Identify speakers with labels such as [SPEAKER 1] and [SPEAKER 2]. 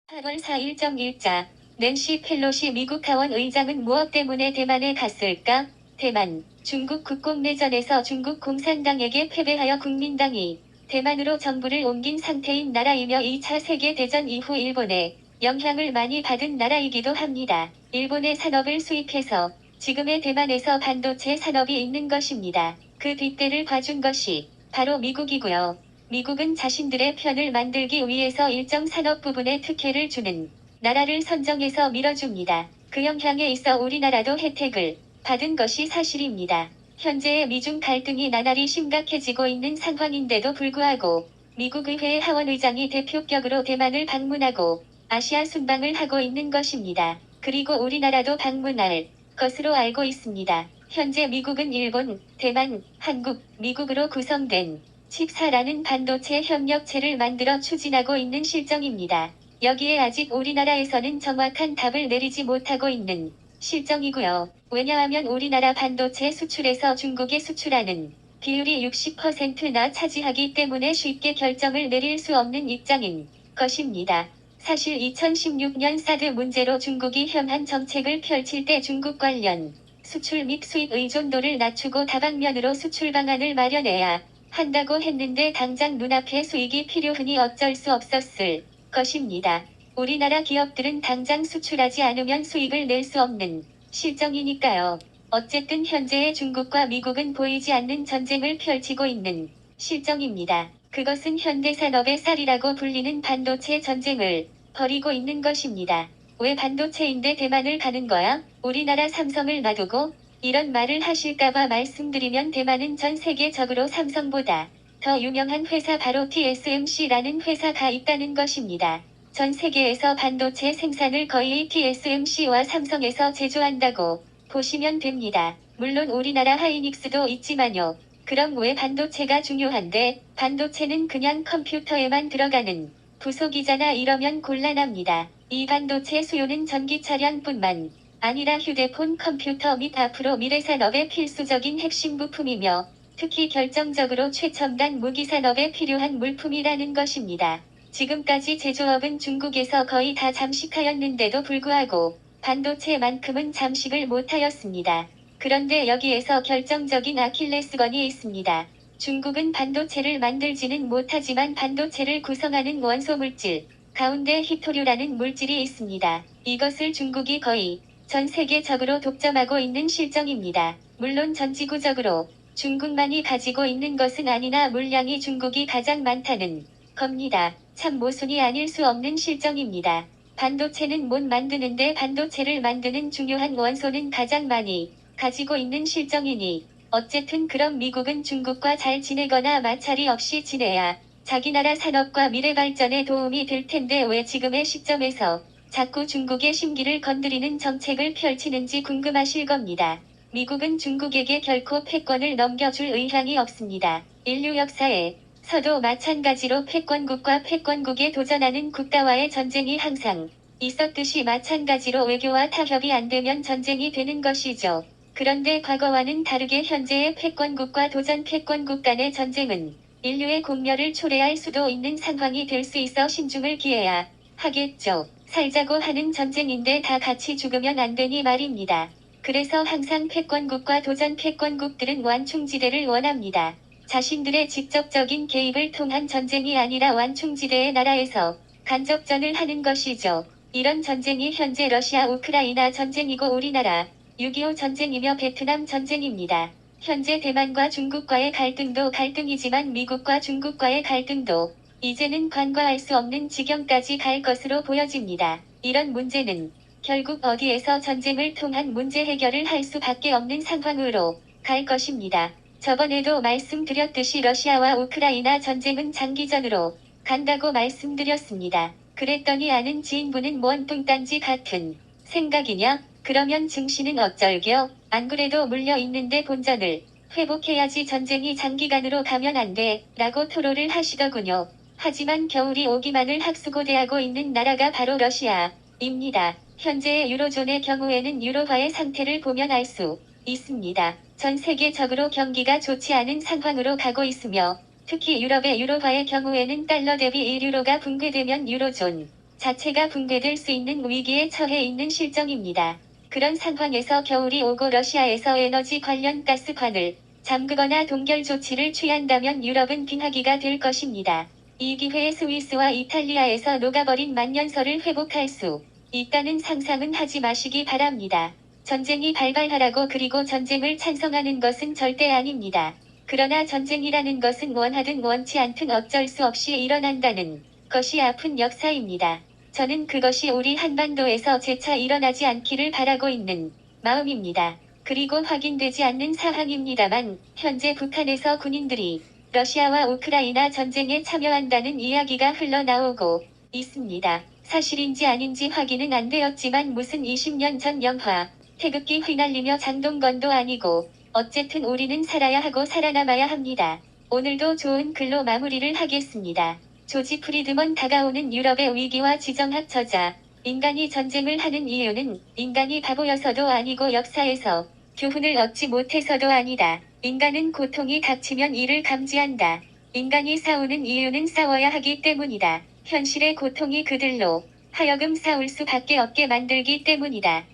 [SPEAKER 1] 8월 4일 정일자. 낸시 펠로시 미국 하원 의장은 무엇 때문에 대만에 갔을까? 대만. 중국 국공내전에서 중국 공산당에게 패배하여 국민당이 대만으로 정부를 옮긴 상태인 나라이며 2차 세계대전 이후 일본에 영향을 많이 받은 나라이기도 합니다. 일본의 산업을 수입해서 지금의 대만에서 반도체 산업이 있는 것입니다. 그 뒷대를 봐준 것이 바로 미국이고요. 미국은 자신들의 편을 만들기 위해서 일정 산업 부분에 특혜를 주는 나라를 선정해서 밀어줍니다. 그 영향에 있어 우리나라도 혜택을 받은 것이 사실입니다. 현재의 미중 갈등이 나날이 심각해지고 있는 상황인데도 불구하고 미국 의회의 하원의장이 대표격으로 대만을 방문하고 아시아 순방을 하고 있는 것입니다. 그리고 우리나라도 방문할 것으로 알고 있습니다. 현재 미국은 일본, 대만, 한국, 미국으로 구성된 칩4라는 반도체 협력체를 만들어 추진하고 있는 실정입니다. 여기에 아직 우리나라에서는 정확한 답을 내리지 못하고 있는 실정이고요. 왜냐하면 우리나라 반도체 수출에서 중국에 수출하는 비율이 60%나 차지하기 때문에 쉽게 결정을 내릴 수 없는 입장인 것입니다. 사실 2016년 사드 문제로 중국이 현안 정책을 펼칠 때 중국 관련 수출 및 수입 의존도를 낮추고 다방면으로 수출 방안을 마련해야 한다고 했는데 당장 눈앞에 수익이 필요하니 어쩔 수 없었을 것입니다. 우리나라 기업들은 당장 수출하지 않으면 수익을 낼 수 없는 실정이니까요. 어쨌든 현재의 중국과 미국은 보이지 않는 전쟁을 펼치고 있는 실정입니다. 그것은 현대산업의 쌀이라고 불리는 반도체 전쟁을 벌이고 있는 것입니다. 왜 반도체인데 대만을 가는 거야? 우리나라 삼성을 놔두고? 이런 말을 하실까봐 말씀드리면 대만은 전 세계적으로 삼성보다 더 유명한 회사 바로 TSMC라는 회사가 있다는 것입니다. 전 세계에서 반도체 생산을 거의 TSMC와 삼성에서 제조한다고 보시면 됩니다. 물론 우리나라 하이닉스도 있지만요. 그럼 왜 반도체가 중요한데? 반도체는 그냥 컴퓨터에만 들어가는 부속이잖아 이러면 곤란합니다. 이 반도체 수요는 전기차량뿐만 아니라 휴대폰, 컴퓨터 및 앞으로 미래산업의 필수적인 핵심 부품이며 특히 결정적으로 최첨단 무기산업에 필요한 물품이라는 것입니다. 지금까지 제조업은 중국에서 거의 다 잠식하였는데도 불구하고 반도체만큼은 잠식을 못하였습니다. 그런데 여기에서 결정적인 아킬레스건이 있습니다. 중국은 반도체를 만들지는 못하지만 반도체를 구성하는 원소 물질 가운데 히토류라는 물질이 있습니다. 이것을 중국이 거의 전 세계적으로 독점하고 있는 실정입니다. 물론 전지구적으로 중국만이 가지고 있는 것은 아니나 물량이 중국이 가장 많다는 겁니다. 참 모순이 아닐 수 없는 실정입니다. 반도체는 못 만드는데 반도체를 만드는 중요한 원소는 가장 많이 가지고 있는 실정이니 어쨌든 그럼 미국은 중국과 잘 지내거나 마찰이 없이 지내야 자기 나라 산업과 미래 발전에 도움이 될 텐데 왜 지금의 시점에서 자꾸 중국의 심기를 건드리는 정책을 펼치는지 궁금하실 겁니다. 미국은 중국에게 결코 패권을 넘겨줄 의향이 없습니다. 인류 역사에서도 마찬가지로 패권국과 패권국에 도전하는 국가와의 전쟁이 항상 있었듯이 마찬가지로 외교와 타협이 안 되면 전쟁이 되는 것이죠. 그런데 과거와는 다르게 현재의 패권국과 도전 패권국 간의 전쟁은 인류의 공멸을 초래할 수도 있는 상황이 될 수 있어 신중을 기해야 하겠죠. 살자고 하는 전쟁인데 다 같이 죽으면 안 되니 말입니다. 그래서 항상 패권국과 도전 패권국들은 완충지대를 원합니다. 자신들의 직접적인 개입을 통한 전쟁이 아니라 완충지대의 나라에서 간접전을 하는 것이죠. 이런 전쟁이 현재 러시아 우크라이나 전쟁이고 우리나라 6.25 전쟁이며 베트남 전쟁입니다. 현재 대만과 중국과의 갈등도 갈등이지만 미국과 중국과의 갈등도 이제는 간과할 수 없는 지경까지 갈 것으로 보여집니다. 이런 문제는 결국 어디에서 전쟁을 통한 문제 해결을 할 수밖에 없는 상황으로 갈 것입니다. 저번에도 말씀드렸듯이 러시아와 우크라이나 전쟁은 장기전으로 간다고 말씀드렸습니다. 그랬더니 아는 지인분은 뭔 뚱딴지 같은 생각이냐? 그러면 증시는 어쩔겨? 안 그래도 물려있는데 본전을 회복해야지 전쟁이 장기간으로 가면 안 돼, 라고 토로를 하시더군요. 하지만 겨울이 오기만을 학수고대하고 있는 나라가 바로 러시아입니다. 현재의 유로존의 경우에는 유로화의 상태를 보면 알 수 있습니다. 전 세계적으로 경기가 좋지 않은 상황으로 가고 있으며 특히 유럽의 유로화의 경우에는 달러 대비 1유로가 붕괴되면 유로존 자체가 붕괴될 수 있는 위기에 처해 있는 실정입니다. 그런 상황에서 겨울이 오고 러시아에서 에너지 관련 가스관을 잠그거나 동결 조치를 취한다면 유럽은 빙하기가 될 것입니다. 이 기회에 스위스와 이탈리아에서 녹아버린 만년설을 회복할 수 있다는 상상은 하지 마시기 바랍니다. 전쟁이 발발하라고 그리고 전쟁을 찬성하는 것은 절대 아닙니다. 그러나 전쟁이라는 것은 원하든 원치 않든 어쩔 수 없이 일어난다는 것이 아픈 역사입니다. 저는 그것이 우리 한반도에서 재차 일어나지 않기를 바라고 있는 마음입니다. 그리고 확인되지 않는 사항입니다만 현재 북한에서 군인들이 러시아와 우크라이나 전쟁에 참여한다는 이야기가 흘러나오고 있습니다. 사실인지 아닌지 확인은 안 되었지만 무슨 20년 전 영화 태극기 휘날리며 장동건도 아니고 어쨌든 우리는 살아야 하고 살아남아야 합니다. 오늘도 좋은 글로 마무리를 하겠습니다. 조지 프리드먼 다가오는 유럽의 위기와 지정학 저자. 인간이 전쟁을 하는 이유는 인간이 바보여서도 아니고 역사에서 교훈을 얻지 못해서도 아니다. 인간은 고통이 닥치면 이를 감지한다. 인간이 싸우는 이유는 싸워야 하기 때문이다. 현실의 고통이 그들로 하여금 싸울 수밖에 없게 만들기 때문이다.